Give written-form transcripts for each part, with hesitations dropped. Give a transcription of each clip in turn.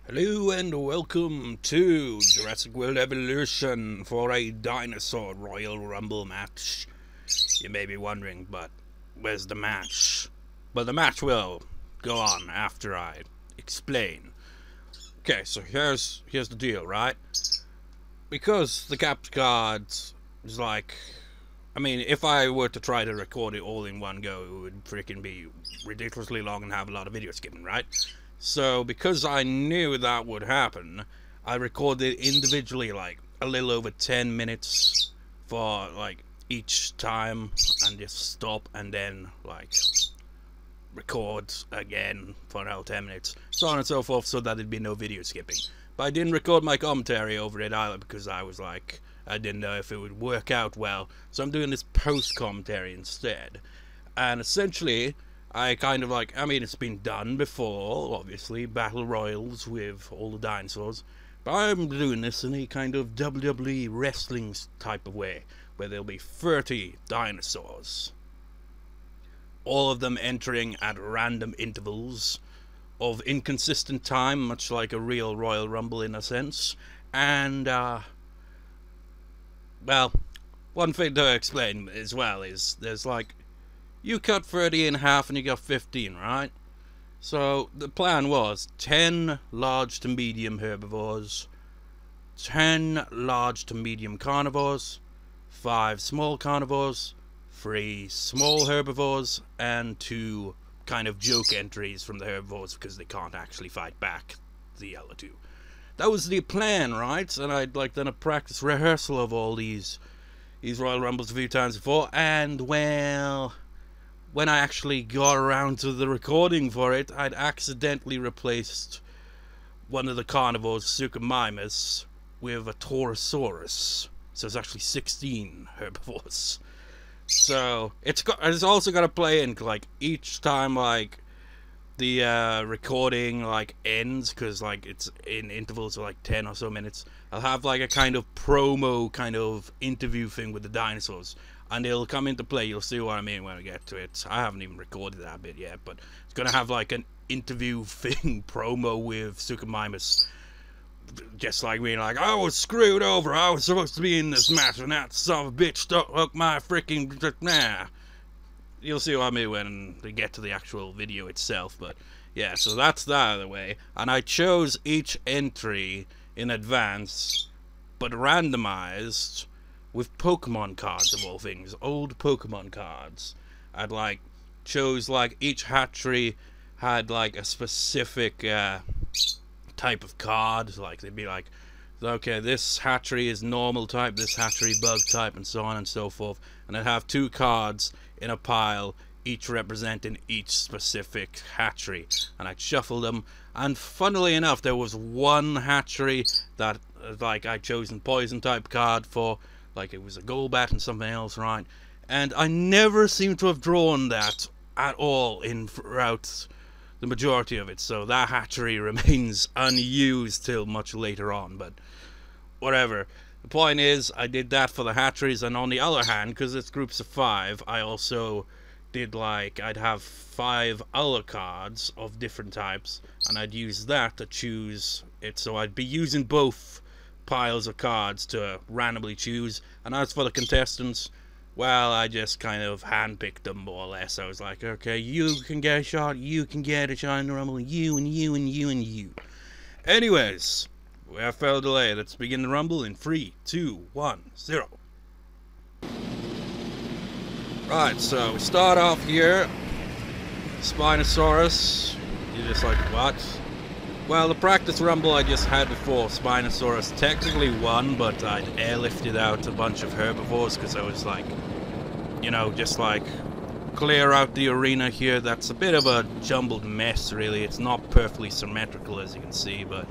Hello and welcome to Jurassic World Evolution for a Dinosaur Royal Rumble match. You may be wondering, but where's the match? But the match will go on after I explain. Okay, so here's the deal, right? Because the capture card is like, I mean, if I were to try to record it all in one go, it would freaking be ridiculously long and have a lot of video skipping, right? So, because I knew that would happen, I recorded individually, like, a little over 10 minutes for, like, each time, and just stop, and then, like, record again for another 10 minutes, so on and so forth, so that there'd be no video skipping. But I didn't record my commentary over it either, because I was like, I didn't know if it would work out well, so I'm doing this post-commentary instead. And essentially, I kind of like, I mean, it's been done before, obviously, battle royals with all the dinosaurs, but I'm doing this in a kind of WWE wrestling type of way, where there'll be 30 dinosaurs, all of them entering at random intervals of inconsistent time, much like a real Royal Rumble in a sense. And, well, one thing to explain as well is there's like, you cut 30 in half and you got 15, right? So the plan was 10 large to medium herbivores, 10 large to medium carnivores, 5 small carnivores, 3 small herbivores, and 2 kind of joke entries from the herbivores because they can't actually fight back the other 2. That was the plan, right? And I'd like done a practice rehearsal of all these Royal Rumbles a few times before, and well, when I actually got around to the recording for it, I'd accidentally replaced one of the carnivores, Suchomimus, with a Torosaurus. So it's actually 16 herbivores. So it's also got to play in like each time like the recording like ends, because like it's in intervals of like 10 or so minutes. I'll have like a kind of promo kind of interview thing with the dinosaurs, and it'll come into play. You'll see what I mean when I get to it. I haven't even recorded that bit yet, but it's gonna have like an interview thing promo with Suchomimus, just like being like, I was screwed over, I was supposed to be in this match and that son of a bitch took my freaking nah. You'll see what I mean when we get to the actual video itself. But yeah, so that's that out of the way. And I chose each entry in advance, but randomized with Pokemon cards of all things, old Pokemon cards. I'd like chose like each hatchery had like a specific type of card. Like they'd be like, okay, this hatchery is normal type, this hatchery bug type, and so on and so forth. And I'd have 2 cards in a pile, each representing each specific hatchery, and I'd shuffle them. And funnily enough, there was one hatchery that like I chosen poison type card for, like it was a Golbat and something else, right? And I never seem to have drawn that at all in throughout the majority of it, so that hatchery remains unused till much later on, but whatever. The point is, I did that for the hatcheries, and on the other hand, because it's groups of 5, I also did like, I'd have 5 other cards of different types, and I'd use that to choose it, so I'd be using both piles of cards to randomly choose. And as for the contestants, well, I just kind of handpicked them more or less. I was like, okay, you can get a shot, you can get a shot in the Rumble, and you, and you, and you, and you. Anyways, without further delay, let's begin the Rumble in 3, 2, 1, 0. Right, so we start off here. Spinosaurus. You're just like, what? Well, the practice Rumble I just had before, Spinosaurus technically won, but I'd airlifted out a bunch of herbivores because I was like, you know, just like clear out the arena here. That's a bit of a jumbled mess, really. It's not perfectly symmetrical, as you can see, but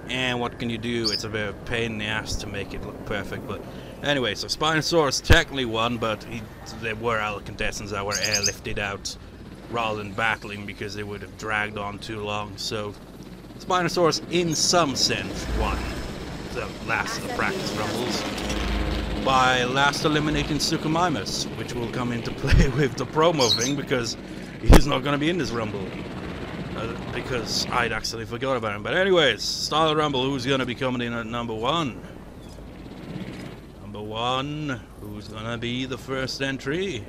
and what can you do? It's a bit of a pain in the ass to make it look perfect. But anyway, so Spinosaurus technically won, but there were other contestants that were airlifted out rather than battling because they would have dragged on too long. So Spinosaurus, in some sense, won the last of the practice Rumbles by last eliminating Suchomimus, which will come into play with the promo thing because he's not going to be in this Rumble. because I'd actually forgot about him. But anyways, start the rumble. Who's gonna be coming in at number 1? Number 1. Who's gonna be the first entry?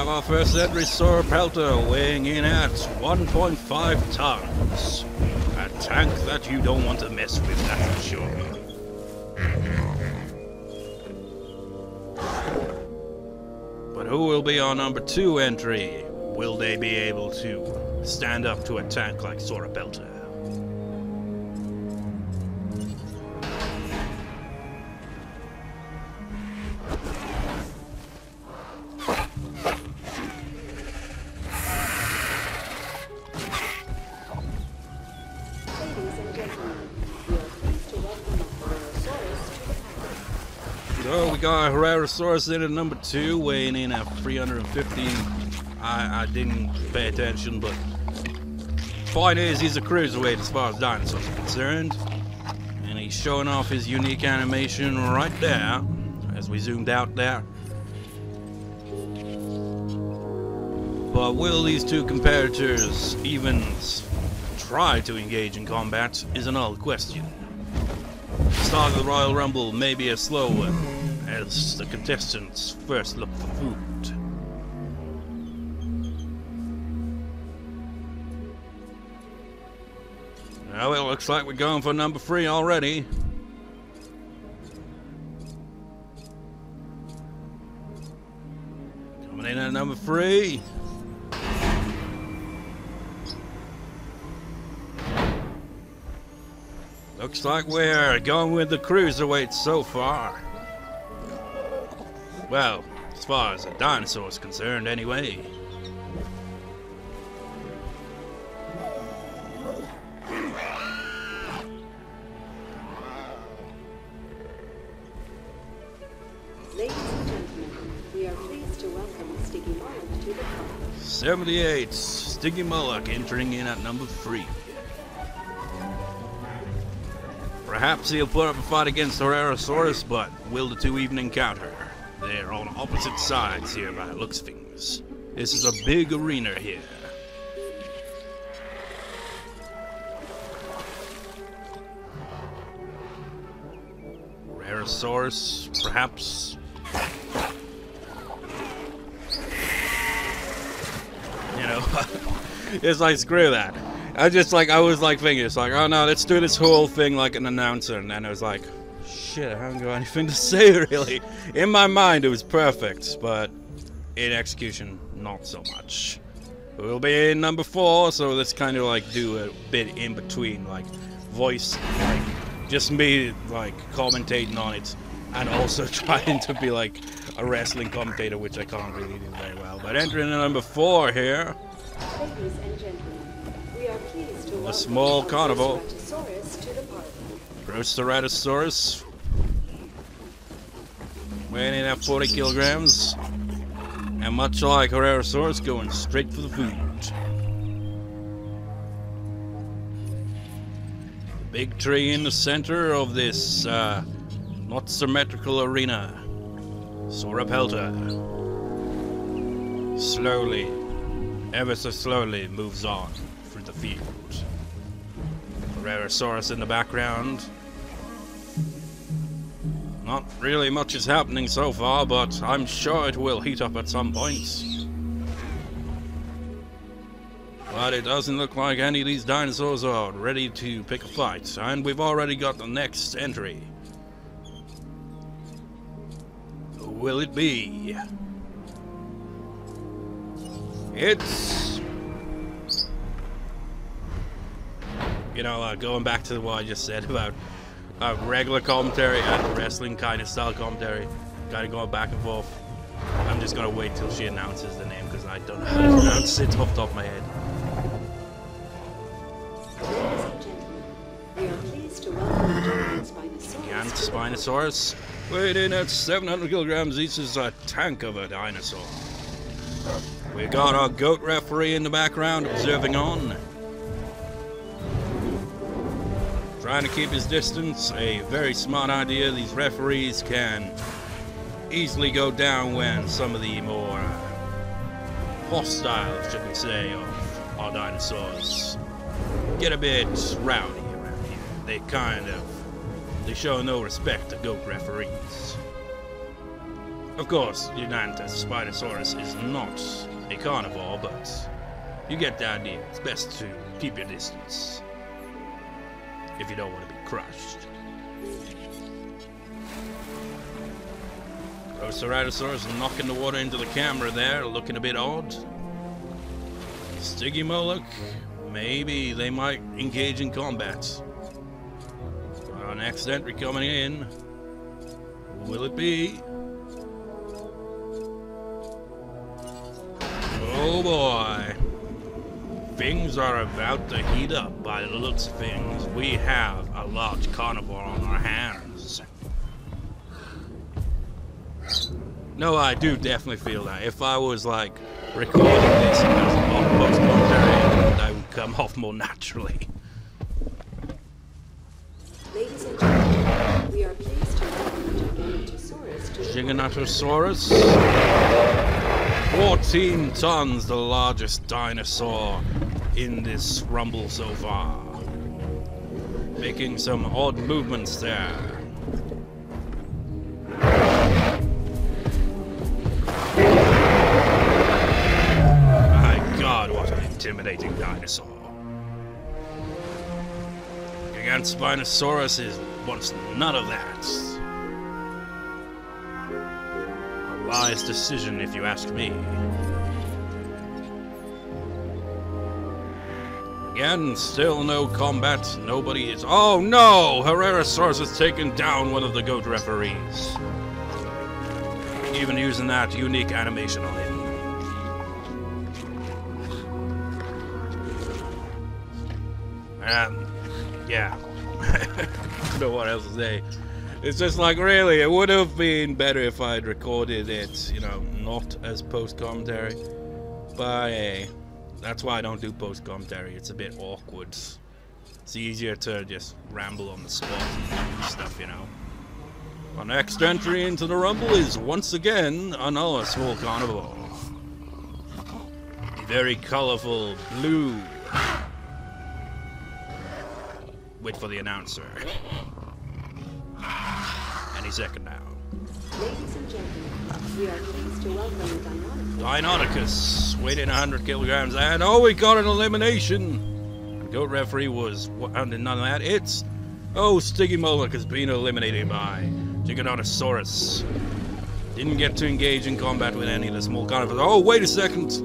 Our first entry, Sauropelta, weighing in at 1.5 tons. A tank that you don't want to mess with, that's for sure. But who will be our number 2 entry? Will they be able to stand up to a tank like Sauropelta? So we got Herrerasaurus in at number 2, weighing in at 315. I didn't pay attention, but point is he's a cruiserweight as far as dinosaurs are concerned. And he's showing off his unique animation right there, as we zoomed out there. But will these two competitors even try to engage in combat is another question. Start of the Royal Rumble may be a slow one, as the contestants first look for food. Now it looks like we're going for number 3 already. Coming in at number 3. Looks like we're going with the cruiserweights so far. Well, as far as the dinosaur is concerned, anyway. Ladies and gentlemen, we are pleased to welcome Sticky Mullock to the park. 78, Sticky Mullock entering in at number 3. Perhaps he'll put up a fight against Herrerasaurus, but will the two even encounter? They're on opposite sides here by the looks of things. This is a big arena here. Herrerasaurus, perhaps. You know, it's like, screw that. I was like thinking, it's like, oh no, let's do this whole thing like an announcer, and then I was like, shit, I haven't got anything to say really. In my mind it was perfect, but in execution, not so much. We'll be in number 4, so let's kind of like do a bit in between, like voice, like just me like commentating on it, and also trying to be like a wrestling commentator, which I can't really do very well. But entering in number 4 here. Ladies and gentlemen, we are pleased to A small carnival. Spinosaurus to the park. Spinosaurus, weighing in at 40 kilograms, and much like Herrerasaurus, going straight for the food. The big tree in the center of this not symmetrical arena. Sauropelta slowly, ever so slowly, moves on through the field. Herrerasaurus in the background. Not really much is happening so far, but I'm sure it will heat up at some point. But it doesn't look like any of these dinosaurs are ready to pick a fight, and we've already got the next entry. Who will it be? It's... You know, going back to what I just said about regular commentary and wrestling kind of style commentary, kind of going back and forth. I'm just going to wait till she announces the name, because I don't know how to pronounce it off the top of my head. Ladies and gentlemen, we are pleased to welcome Giant Spinosaurus. Giant Spinosaurus. Weighed in at 700 kilograms, each is a tank of a dinosaur. We got our goat referee in the background observing on. Trying to keep his distance, a very smart idea. These referees can easily go down when some of the more hostile, should we say, of our dinosaurs get a bit rowdy around here. They show no respect to goat referees. Of course, Untitled Spinosaurus is not a carnivore, but you get the idea. It's best to keep your distance if you don't want to be crushed. Ceratosaurus knocking the water into the camera there, looking a bit odd. Stygimoloch, maybe they might engage in combat. Our next entry coming in. Who will it be? Oh boy. Things are about to heat up by the looks of things. We have a large carnivore on our hands. No, I do definitely feel that. If I was like recording this as a post commentary, that would come off more naturally. Ladies and gentlemen, we are pleased to welcome Giganotosaurus to the Giganotosaurus. 14 tons, the largest dinosaur in this rumble so far. Making some odd movements there. My God, what an intimidating dinosaur. Spinosaurus wants none of that. A wise decision, if you ask me. Again, still no combat. Nobody is. Oh no! Herrerasaurus has taken down one of the goat referees. Even using that unique animation on him. Yeah. I don't know what else to say. It's just like, really, it would have been better if I'd recorded it, you know, not as post-commentary. But hey, that's why I don't do post-commentary. It's a bit awkward. It's easier to just ramble on the spot and do stuff, you know. Our next entry into the rumble is once again another small carnivore. Very colorful blue. Wait for the announcer. Any second now. Ladies and gentlemen, we are pleased to welcome Deinonychus, weighing 100 kilograms, and oh, we got an elimination. Goat referee was under none of that. It's Stygimoloch has been eliminated by Giganotosaurus. Didn't get to engage in combat with any of the small carnivores. Oh, wait a second.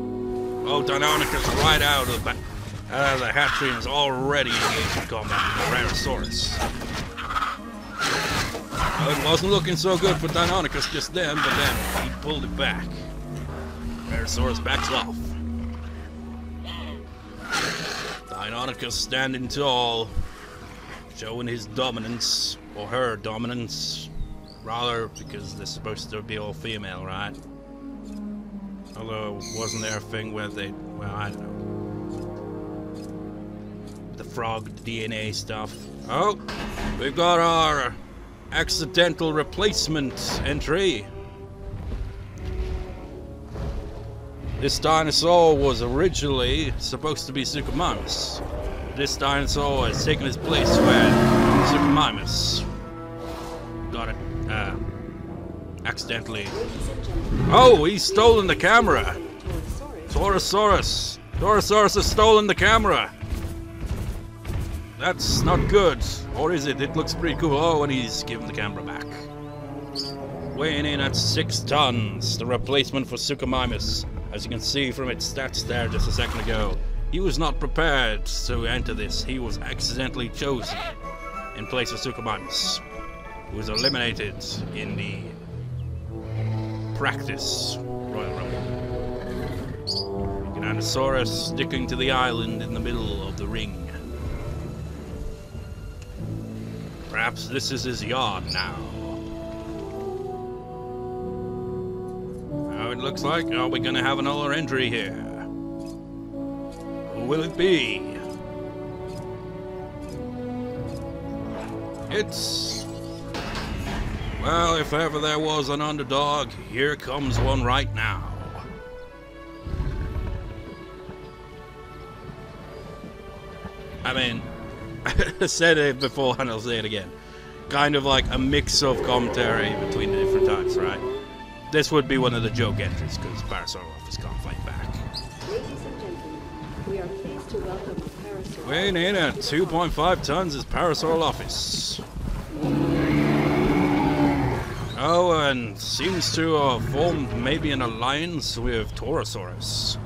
Oh, Deinonychus right out of the back. The hatchery is already engaged in combat with Herrerasaurus. It wasn't looking so good for Deinonychus just then, but then he pulled it back. Herrerasaurus backs off. Deinonychus standing tall, showing his dominance, or her dominance, rather, because they're supposed to be all female, right? Although, wasn't there a thing where they, well, I don't know. The frog DNA stuff. Oh, we've got our accidental replacement entry. This dinosaur was originally supposed to be Suchomimus. This dinosaur has taken his place when Suchomimus got it accidentally. Oh, he's stolen the camera. Torosaurus has stolen the camera. That's not good. Or is it? It looks pretty cool. Oh, and he's given the camera back. Weighing in at 6 tons, the replacement for Suchomimus. As you can see from its stats there just a second ago, he was not prepared to enter this. He was accidentally chosen in place of Suchomimus, who was eliminated in the practice Royal Rumble. Dinosaurus sticking to the island in the middle of the ring. Perhaps this is his yard now. it looks like. Are we gonna have another entry here? Who will it be? It's... well, if ever there was an underdog, here comes one right now. I mean, I said it before and I'll say it again. Kind of like a mix of commentary between the different types, right? This would be one of the joke entries because Parasaurolophus can't fight back. Ladies and gentlemen, we are pleased to welcome Parasaurolophus. Weighing in at 2.5 tons is Parasaurolophus. Oh, and seems to have formed maybe an alliance with Torosaurus.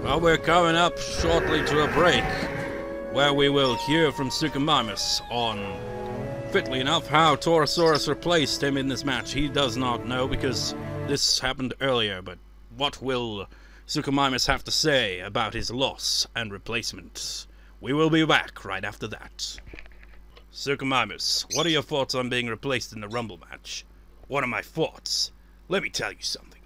Well, we're coming up shortly to a break, where we will hear from Suchomimus on, fitly enough, how Torosaurus replaced him in this match. He does not know because this happened earlier, but what will Suchomimus have to say about his loss and replacement? We will be back right after that. Suchomimus, what are your thoughts on being replaced in the Rumble match? What are my thoughts? Let me tell you something.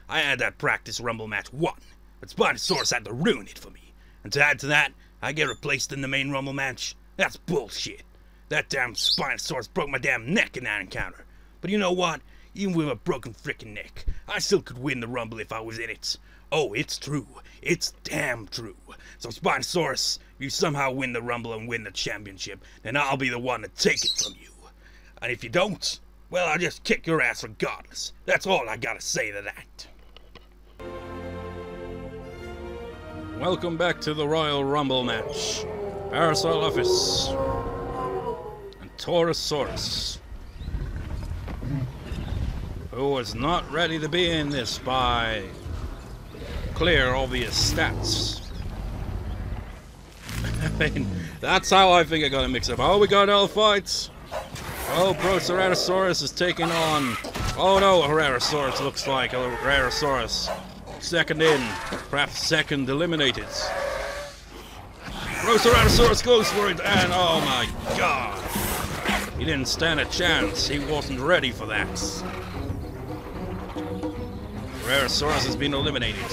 I had that practice Rumble match won, but Spinosaurus had to ruin it for me. And to add to that, I get replaced in the main Rumble match? That's bullshit. That damn Spinosaurus broke my damn neck in that encounter. But you know what? Even with a broken frickin' neck, I still could win the Rumble if I was in it. Oh, it's true. It's damn true. So Spinosaurus, if you somehow win the Rumble and win the championship, then I'll be the one to take it from you. And if you don't, well, I'll just kick your ass regardless. That's all I gotta say to that. Welcome back to the Royal Rumble match. Parasaurolophus and Torosaurus, who was not ready to be in this by clear, obvious stats. I mean, that's how I think I got to mix up. Oh, we got all fights. Oh, Proceratosaurus is taking on... oh no, a Herrerasaurus looks like. A Herrerasaurus. Second in, perhaps second eliminated. Proceratosaurus goes for it, and oh my god. He didn't stand a chance. He wasn't ready for that. Herrerasaurus has been eliminated.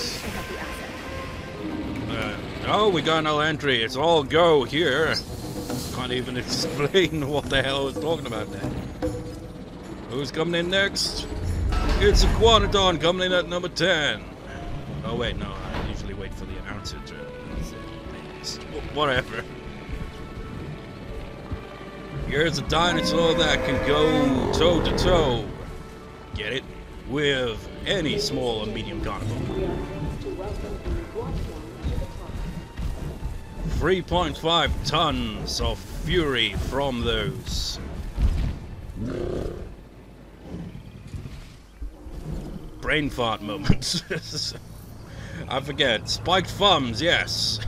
Oh, we got no entry. It's all go here. Can't even explain what the hell I was talking about there. Who's coming in next? It's Iguanodon coming in at number 10. Oh wait, no, I usually wait for the announcer to whatever. Here's a dinosaur that can go toe to toe. Get it? With any small or medium carnivore. 3.5 tons of fury from those. Brain fart moment. I forget. Spiked thumbs, yes.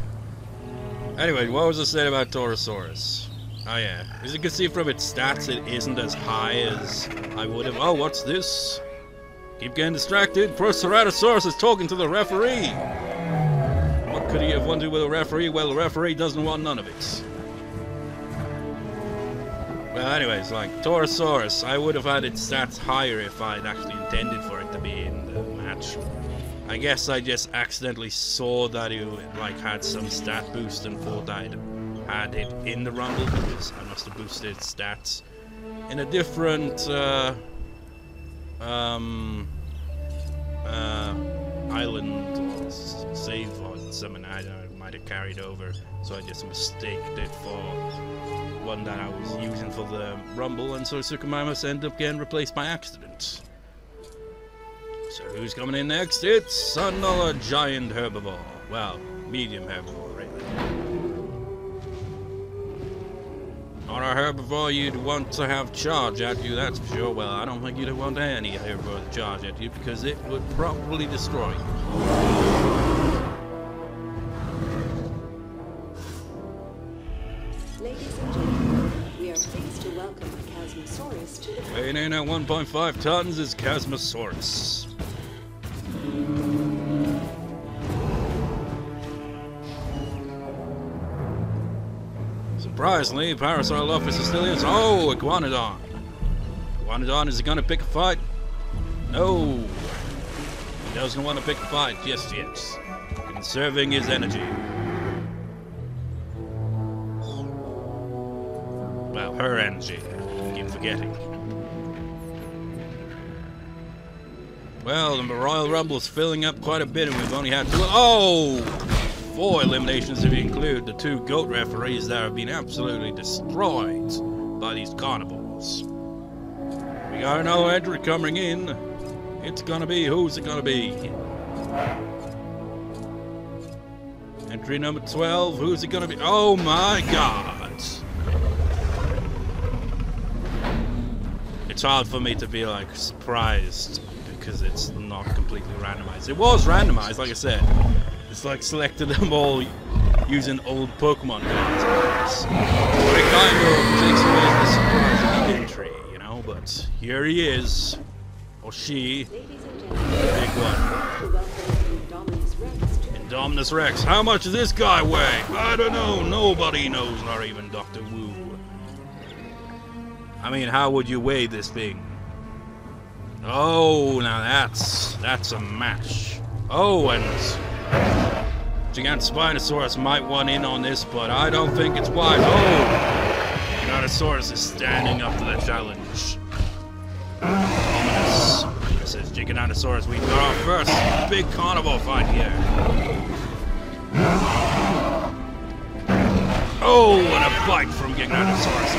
Anyway, what was I saying about Torosaurus? Oh yeah, as you can see from its stats, it isn't as high as I would have. Oh, what's this? Keep getting distracted. Proceratosaurus is talking to the referee. What could he have wanted with a referee? Well, the referee doesn't want none of it. Well, anyways, like, Torosaurus, I would have had its stats higher if I'd actually intended for it to be in the match. I guess I just accidentally saw that it, like, had some stat boost and thought I'd had it in the Rumble because I must have boosted its stats in a different, island or save or something I might have carried over, so I just mistaked it for one that I was using for the Rumble, and so Suchomimus ended up getting replaced by accident. So who's coming in next? It's another giant herbivore. Well, medium herbivore, really. Not a herbivore you'd want to have charge at you, that's for sure. Well, I don't think you'd want any herbivore to charge at you because it would probably destroy you. Ladies and gentlemen, we are pleased to welcome Chasmosaurus to the... Weighing in at 1.5 tons is Chasmosaurus. Surprisingly, Parasaurolophus is still in. Oh, Iguanodon. Iguanodon, is he gonna pick a fight? No! He doesn't want to pick a fight just yet. Conserving his energy. Well, her energy. I keep forgetting. Well, the Royal Rumble is filling up quite a bit, and we've only had 4 eliminations if you include the 2 GOAT referees that have been absolutely destroyed by these carnivores. We got another entry coming in. It's gonna be, who's it gonna be? Entry number 12, who's it gonna be? Oh my god! It's hard for me to be like surprised because it's not completely randomized. It was randomized, like I said. It's like selected them all using old Pokemon cards. But it kind of takes away the surprising entry, you know? But here he is. Or she. The big one. Dominus Rex. How much does this guy weigh? I don't know. Nobody knows, not even Dr. Wu. I mean, how would you weigh this thing? Oh, now that's a match. Oh, and Gigant Spinosaurus might want in on this, but I don't think it's wise. Oh, Dinosaurus is standing up to the challenge. Dominus. This is Giganotosaurus. We got our first big carnivore fight here. Oh, and a bite from Giganotosaurus.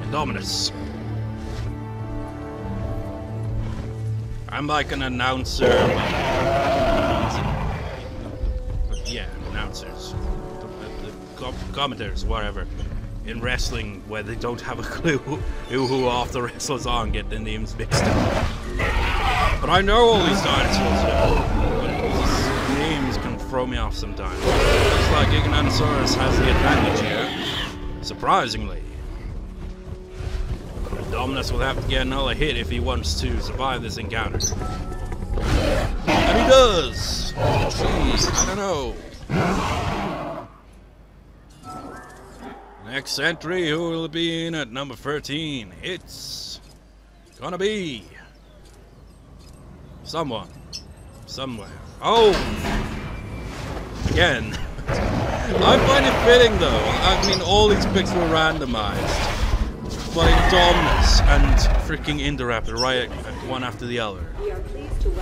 And Dominus. I'm like an announcer. Yeah, announcers. Commentators, whatever. In wrestling, where they don't have a clue who half the wrestlers are and get their names mixed up. But I know all these dinosaurs now. But these names can throw me off sometimes. Looks like Iguanodon has the advantage here. Surprisingly. Dominus will have to get another hit if he wants to survive this encounter. And he does! Jeez, I don't know. Next entry, who will it be in at number 13? It's gonna be someone. Somewhere. Oh! Again. I find it fitting though. I mean, all these picks were randomized. But Dominus and freaking Indoraptor right one after the other.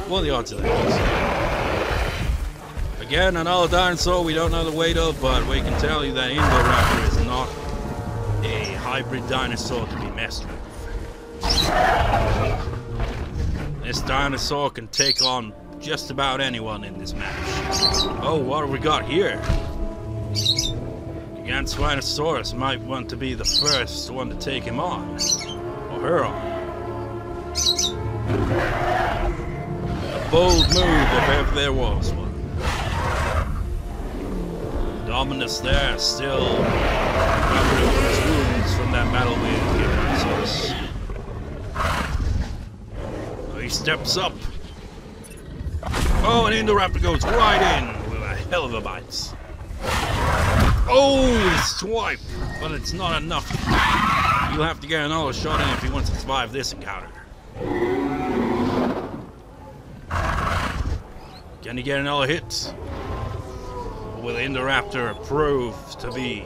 What are the odds of that? Again, another dinosaur we don't know the weight of, but we can tell you that Indoraptor is not a hybrid dinosaur to be messed with. This dinosaur can take on just about anyone in this match. Oh, what have we got here? Gigant Spinosaurus might want to be the first one to take him on. Or her on. A bold move if ever there was one. Dominus there, still recovering from his wounds from that battle with Giganotosaurus. So he steps up. Oh, and Indoraptor goes right in with a hell of a bite. Oh, the swipe! But it's not enough. You'll have to get another shot in if he wants to survive this encounter. Can he get another hit? Or will Indoraptor prove to be?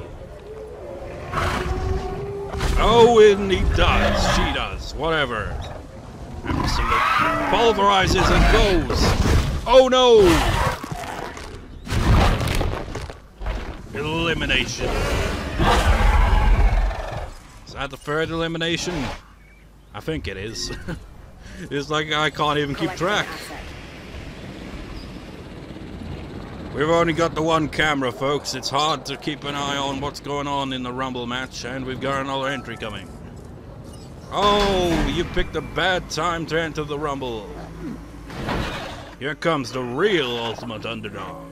Oh, and he does. She does. Whatever. Absolutely. Pulverizes and goes. Oh no! Elimination. Is that the third elimination? I think it is. It's like I can't even keep track. We've only got the one camera, folks. It's hard to keep an eye on what's going on in the Rumble match, and we've got another entry coming. Oh, you picked a bad time to enter the Rumble. Here comes the real ultimate underdog.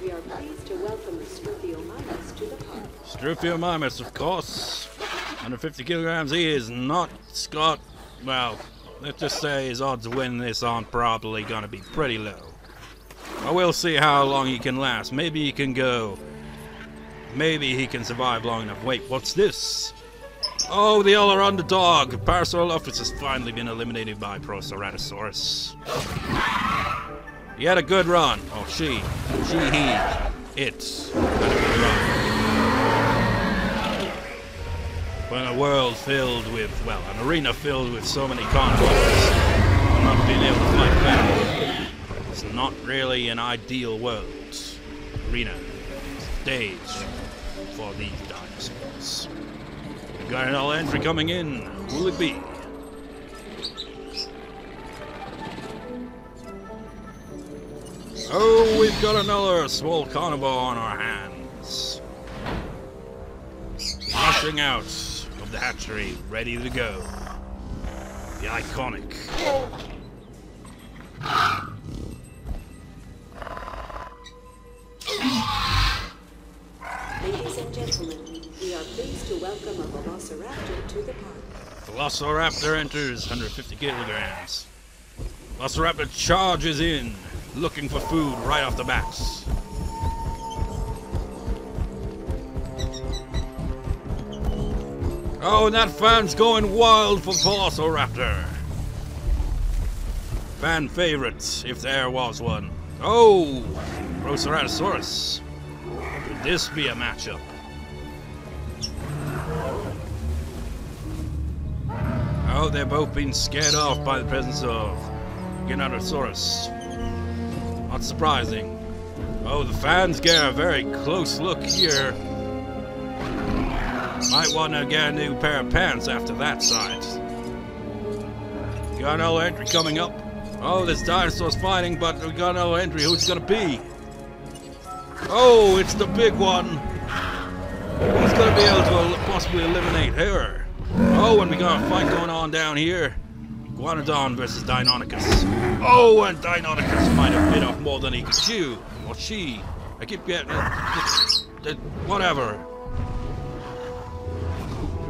We are pleased to welcome Struthiomimus to the park. Struthiomimus, of course. 150 kilograms. He is not Scott. Well, let's just say his odds of winning this aren't probably going to be pretty low. I will see how long he can last. Maybe he can go. Maybe he can survive long enough. Wait, what's this? Oh, the other underdog. Parasaurolophus has finally been eliminated by Proceratosaurus. He had a good run. Oh, he, it had a good run. When a world filled with, well, an arena filled with so many carnivores, not being able to fight back, it's not really an ideal world. Arena, stage for these dinosaurs. We've got another entry coming in. Who will it be? Oh, we've got another small carnivore on our hands. Rushing out of the hatchery, ready to go. The iconic. Ladies and gentlemen, we are pleased to welcome a Velociraptor to the park. Velociraptor enters 150 kilograms. Velociraptor charges in, looking for food right off the bat. Oh, and that fan's going wild for Velociraptor. Fan favorite, if there was one. Oh, Proceratosaurus. Could this be a matchup? Oh, they're both being scared off by the presence of Iguanodon. Not surprising. Oh, the fans get a very close look here. Might want to get a new pair of pants after that sight. Got another entry coming up. Oh, there's dinosaurs fighting, but we got another entry. Who's it gonna be? Oh, it's the big one. Who's gonna be able to possibly eliminate her? Oh, and we got a fight going on down here. Iguanodon versus Deinonychus. Oh, and Deinonychus might have bit off more than he could chew. Or she. I keep getting it. Whatever.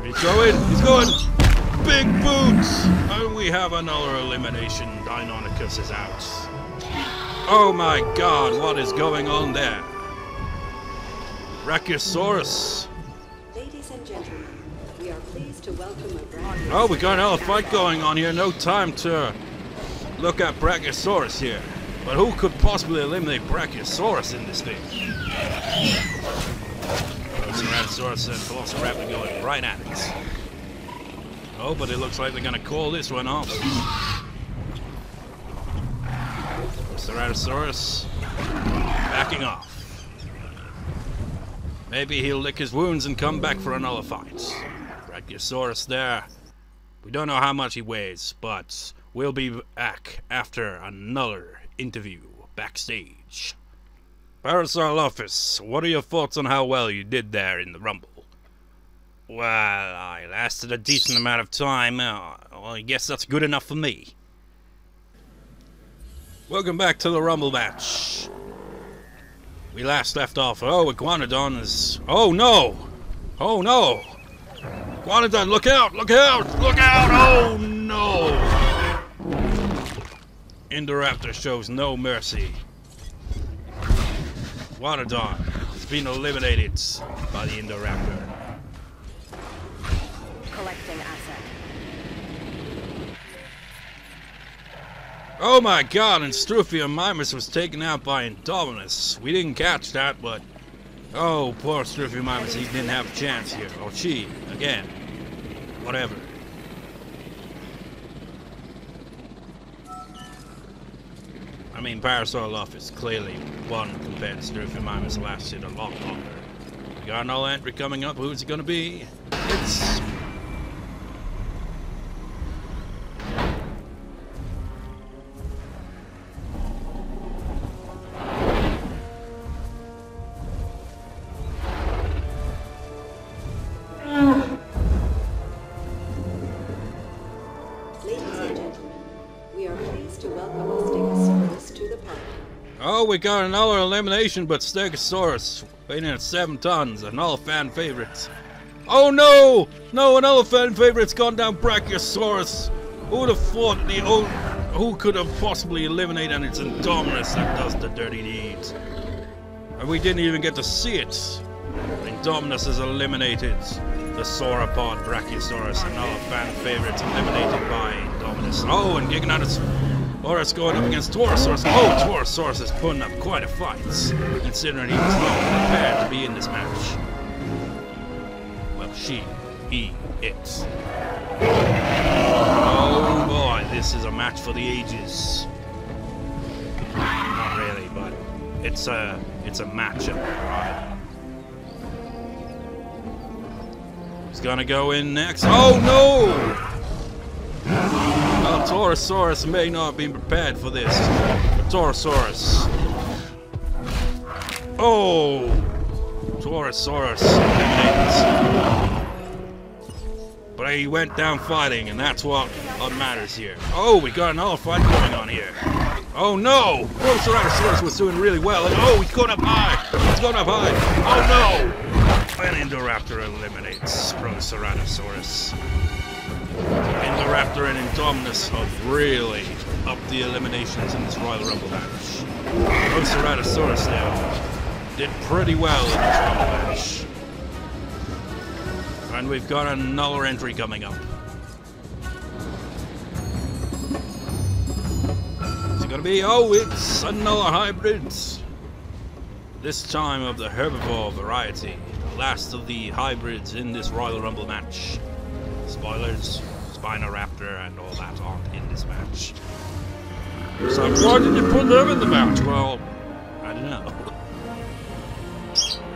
He's going. He's going. Big boots. And we have another elimination. Deinonychus is out. Oh my god, what is going on there? Brachiosaurus. Ladies and gentlemen, we are pleased to welcome a brand new... Oh, we got another fight going on here. No time to look at Brachiosaurus here. But who could possibly eliminate Brachiosaurus in this thing? Proceratosaurus and Velociraptor going right at it. Oh, but it looks like they're gonna call this one off. Proceratosaurus backing off. Maybe he'll lick his wounds and come back for another fight. Brachiosaurus there. We don't know how much he weighs, but we'll be back after another interview backstage. Parasaurolophus, what are your thoughts on how well you did there in the Rumble? Well, I lasted a decent amount of time. Well, I guess that's good enough for me. Welcome back to the Rumble match. We last left off. Oh, Iguanodon is... Oh, no! Oh, no! Iguanodon, look out! Look out! Look out! Oh, no! Indoraptor shows no mercy. Iguanodon has been eliminated by the Indoraptor. Collecting asset. Oh my god, and Struthiomimus was taken out by Dominus. We didn't catch that, but... Oh, poor Struthiomimus, he didn't have a chance here. Or she, again. Whatever. I mean, Parasaurolophus clearly won compared to Struthiomimus, lasted a lot longer. We got another entry coming up. Who's it gonna be? It's... Oh, we got another elimination, but Stegosaurus weighing in at 7 tons, another fan favorite. Oh no! No, another fan favorite's gone down, Brachiosaurus. Who would have thought the Who could have possibly eliminated, and it's Indominus that does the dirty deeds. And we didn't even get to see it. Indominus has eliminated the sauropod Brachiosaurus, another fan favorite, eliminated by Indominus. Oh, and Giganotosaurus going up against Torosaurus. Oh, Torosaurus is putting up quite a fight, considering he was not prepared to be in this match. Well, he, it. Oh boy, this is a match for the ages. Not really, but it's a matchup, right? He's gonna go in next. Oh no! Well, Torosaurus may not have been prepared for this. But Torosaurus. Oh! Torosaurus eliminates. But he went down fighting, and that's what matters here. Oh, we got another fight going on here. Oh no! Spinosaurus was doing really well, and oh, he's going up high! He's going up high! Oh no! And Indoraptor eliminates Spinosaurus. Indoraptor and Indominus have really upped the eliminations in this Royal Rumble match. Spinosaurus now did pretty well in this Rumble match. And we've got another entry coming up. Is it gonna be? Oh, it's another hybrid. This time of the herbivore variety. The last of the hybrids in this Royal Rumble match. Spoilers, Spinoraptor and all that aren't in this match. So why did you put them in the match? Well, I don't know.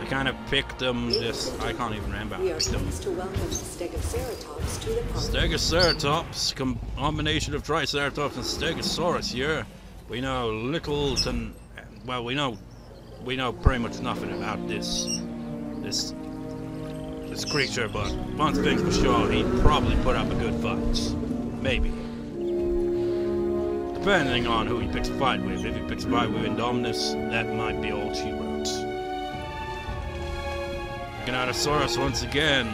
I kind of picked them just... I can't even remember how I picked them. To welcome Stegoceratops to the party. Stegoceratops, combination of Triceratops and Stegosaurus here. We know little to... Well, we know pretty much nothing about this creature, but one thing's for sure, he'd probably put up a good fight. Maybe. Depending on who he picks a fight with. If he picks a fight with Indominus, that might be all she wrote. Iguanodon once again.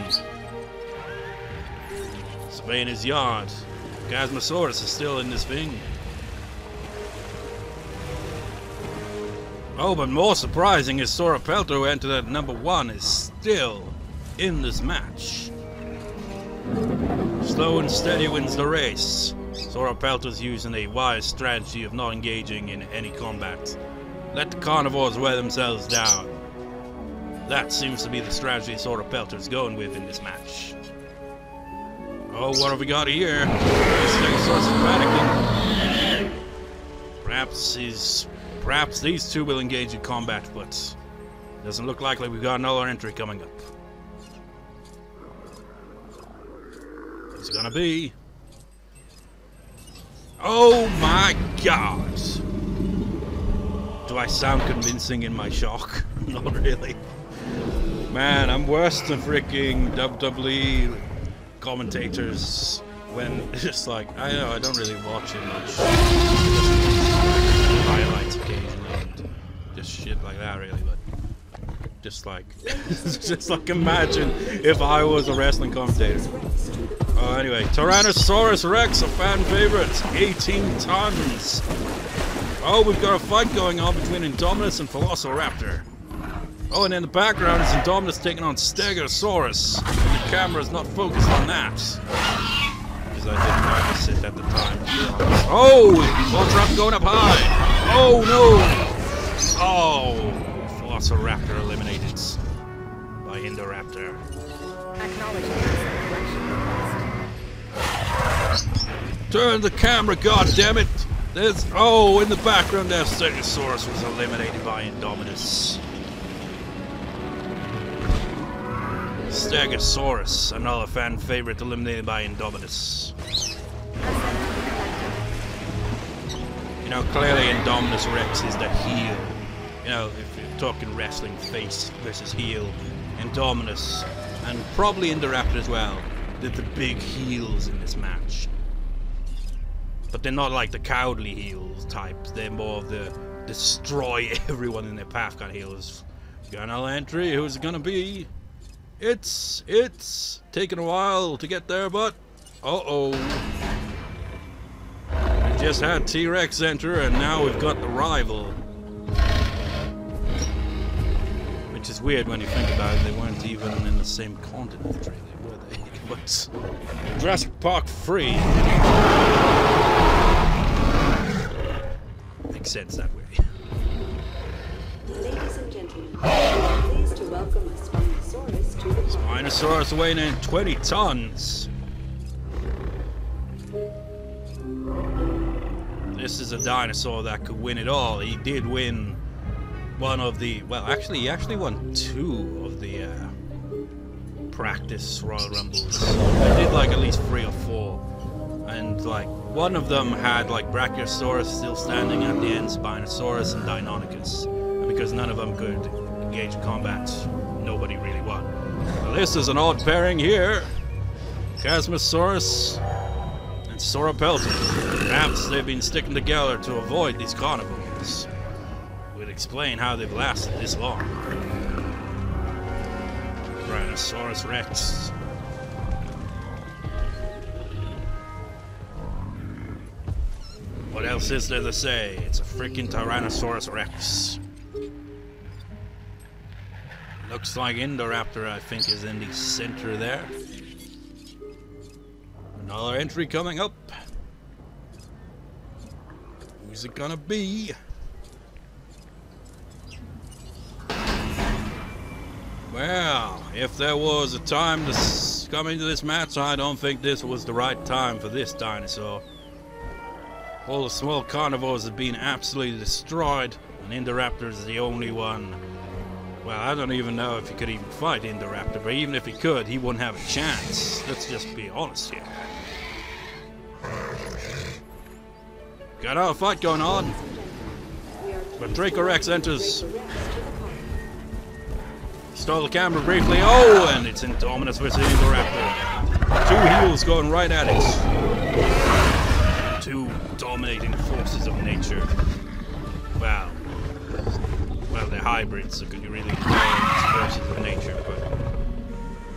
Surveying his yard. Gasmosaurus is still in this thing. Oh, but more surprising is Sauropeltor, who entered at number 1, is still in this match. Slow and steady wins the race. Sauropeltor's using a wise strategy of not engaging in any combat. Let the carnivores wear themselves down. That seems to be the strategy Sauropeltor's going with in this match. Oh, what have we got here? Stegosaurus is panicking. Perhaps these two will engage in combat, but doesn't look likely. We've got another entry coming up. Who's it gonna be? Oh my god! Do I sound convincing in my shock? Not really. Man, I'm worse than freaking WWE commentators when it's just like, I know, I don't really watch it much. Just highlights occasionally and just shit like that really, but just like, just like imagine if I was a wrestling commentator. Oh, anyway, Tyrannosaurus Rex, a fan favorite, 18 tons. Oh, we've got a fight going on between Indominus and Velociraptor. Oh, and in the background is Indominus taking on Stegosaurus. And the camera's not focused on that. Because I didn't notice it at the time. Oh! Velociraptor going up high! Oh no! Oh! Velociraptor eliminated by Indoraptor. Turn the camera, goddammit! There's... Oh, in the background there, Stegosaurus was eliminated by Indominus. Stegosaurus, another fan favorite, eliminated by Indominus. You know, clearly Dominus Rex is the heel. You know, if you're talking wrestling, face versus heel, Indominus, and probably Indoraptor as well, they're the big heels in this match. But they're not like the cowardly heels types, they're more of the destroy everyone in their path kind of heels. Got another entry, who's it gonna be? It's taking a while to get there, but uh-oh. just had T-Rex enter, and now we've got the rival. Which is weird when you think about it. They weren't even in the same continent, really, were they? But Jurassic Park 3 makes sense that way. Ladies and gentlemen, we are pleased to welcome a Spinosaurus to the park. Spinosaurus weighing in 20 tons. This is a dinosaur that could win it all. He did win one of the... Well, actually, he actually won 2 of the practice Royal Rumbles. I did like at least 3 or 4. And like, one of them had like Brachiosaurus still standing at the end, Spinosaurus and Deinonychus. And because none of them could engage in combat, nobody really won. Well, this is an odd pairing here. Chasmosaurus and Sauropelta. Perhaps they've been sticking together to avoid these carnivores. Would explain how they've lasted this long. Dinosaurus Rex. What else is there to say? It's a freaking Tyrannosaurus Rex. Looks like Indoraptor, I think, is in the center there. Another entry coming up. Who's it gonna be? Well, if there was a time to come into this match, I don't think this was the right time for this dinosaur. All the small carnivores have been absolutely destroyed, and Indoraptor is the only one. Well, I don't even know if he could even fight Indoraptor, but even if he could, he wouldn't have a chance. Let's just be honest here. Got a fight going on. But Dracorex enters. Stole the camera briefly. Oh, and it's in Dominus versus Indoraptor. 2 heels going right at it. 2 dominating forces of nature. Wow. Well, they're hybrids, so could you really call them forces of nature? But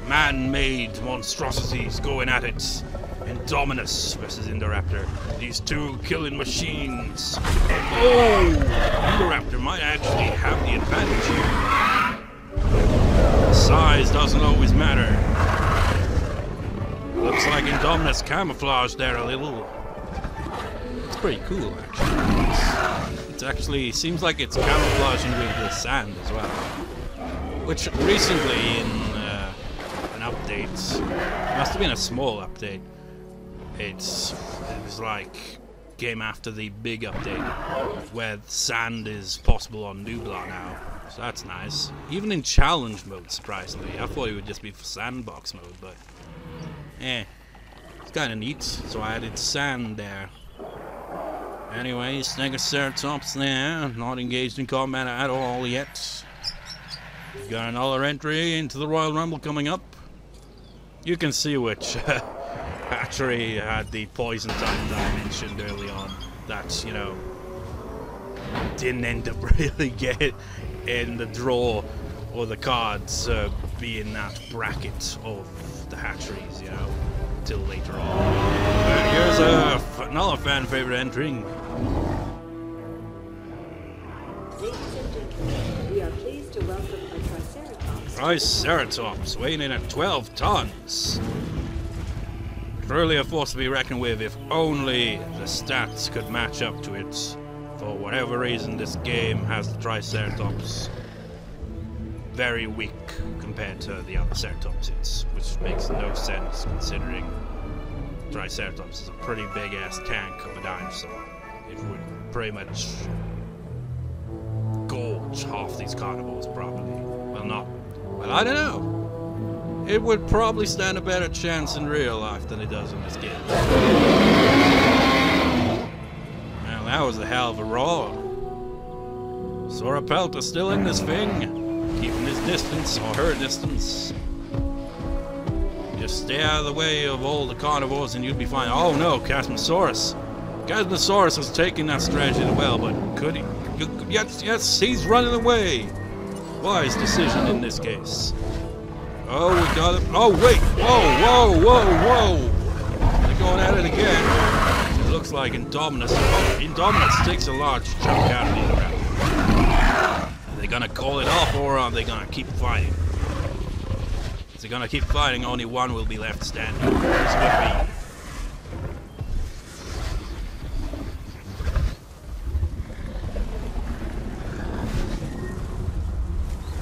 man-made monstrosities going at it. In Dominus versus Indoraptor. These 2 killing machines. Oh! Indoraptor might actually have the advantage here. Size doesn't always matter. Looks like Indominus camouflaged there a little. It's pretty cool, actually. It's actually seems like it's camouflaging with the sand as well. Which recently in an update, it must have been a small update. It was like came after the big update where sand is possible on Nublar now. So that's nice. Even in challenge mode, surprisingly. I thought it would just be for sandbox mode, but it's kind of neat. So I added sand there. Anyway, Stegoceratops there, not engaged in combat at all yet. We've got another entry into the Royal Rumble coming up. You can see which hatchery had the poison type that I mentioned early on. That, you know, didn't end up really get in the draw or the cards being that bracket of the hatcheries, you know, till later on. But here's another fan favorite entering. Ladies and gentlemen, we are pleased to welcome a Triceratops. Triceratops, weighing in at 12 tons. Truly a force to be reckoned with if only the stats could match up to it. For whatever reason, this game has the Triceratops very weak compared to the other Ceratopsids, which makes no sense considering Triceratops is a pretty big-ass tank of a dinosaur. It would pretty much gorge half these carnivores, probably. Well, not... Well, I don't know. It would probably stand a better chance in real life than it does in this game. Well, that was a hell of a roar. Sauropelta's still in this thing, keeping his distance, or her distance. Just stay out of the way of all the carnivores and you'd be fine. Oh no, Chasmosaurus. Chasmosaurus has taken that strategy well, but could he? Yes, he's running away. Wise decision in this case. Oh, we got him. Oh, wait. Whoa, whoa, whoa, whoa. They're going at it again. It looks like Indominus takes a large chunk out of the Indoraptor. Are they gonna call it off, or are they gonna keep fighting? If they're gonna keep fighting, only one will be left standing. Who's it gonna be?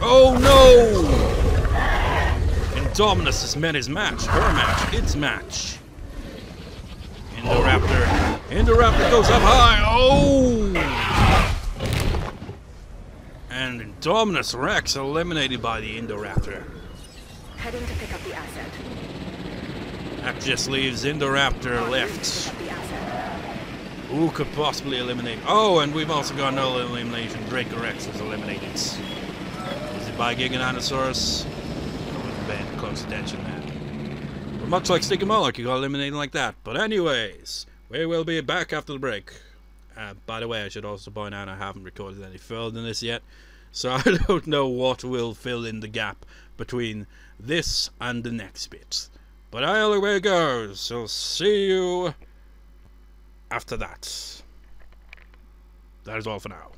Oh no! Indominus has met his match. Her match. Its match. Indoraptor goes up high. Oh! And Dominus Rex eliminated by the Indoraptor. Heading to pick up the asset. That just leaves Indoraptor left. Who could possibly eliminate? Oh, and we've also got another elimination. Rex was eliminated. Is it by Iguanodon? I wasn't paying close attention there. But much like Sticky Moloch, you got eliminated like that. But anyways, we will be back after the break. By the way, I should also point out I haven't recorded any further than this yet, so I don't know what will fill in the gap between this and the next bit. But either way it goes, so see you after that. That is all for now.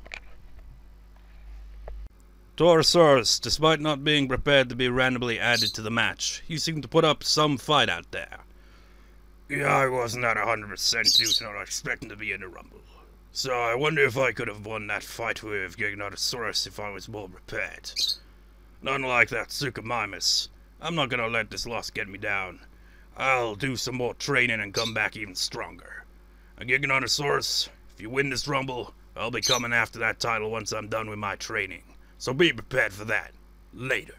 Dinosaurs, despite not being prepared to be randomly added to the match, you seem to put up some fight out there. Yeah, I wasn't at 100% due to not expecting to be in the Rumble. So I wonder if I could have won that fight with Iguanodon if I was more prepared. Not like that Suchomimus. I'm not gonna let this loss get me down. I'll do some more training and come back even stronger. Iguanodon, if you win this Rumble, I'll be coming after that title once I'm done with my training. So be prepared for that. Later.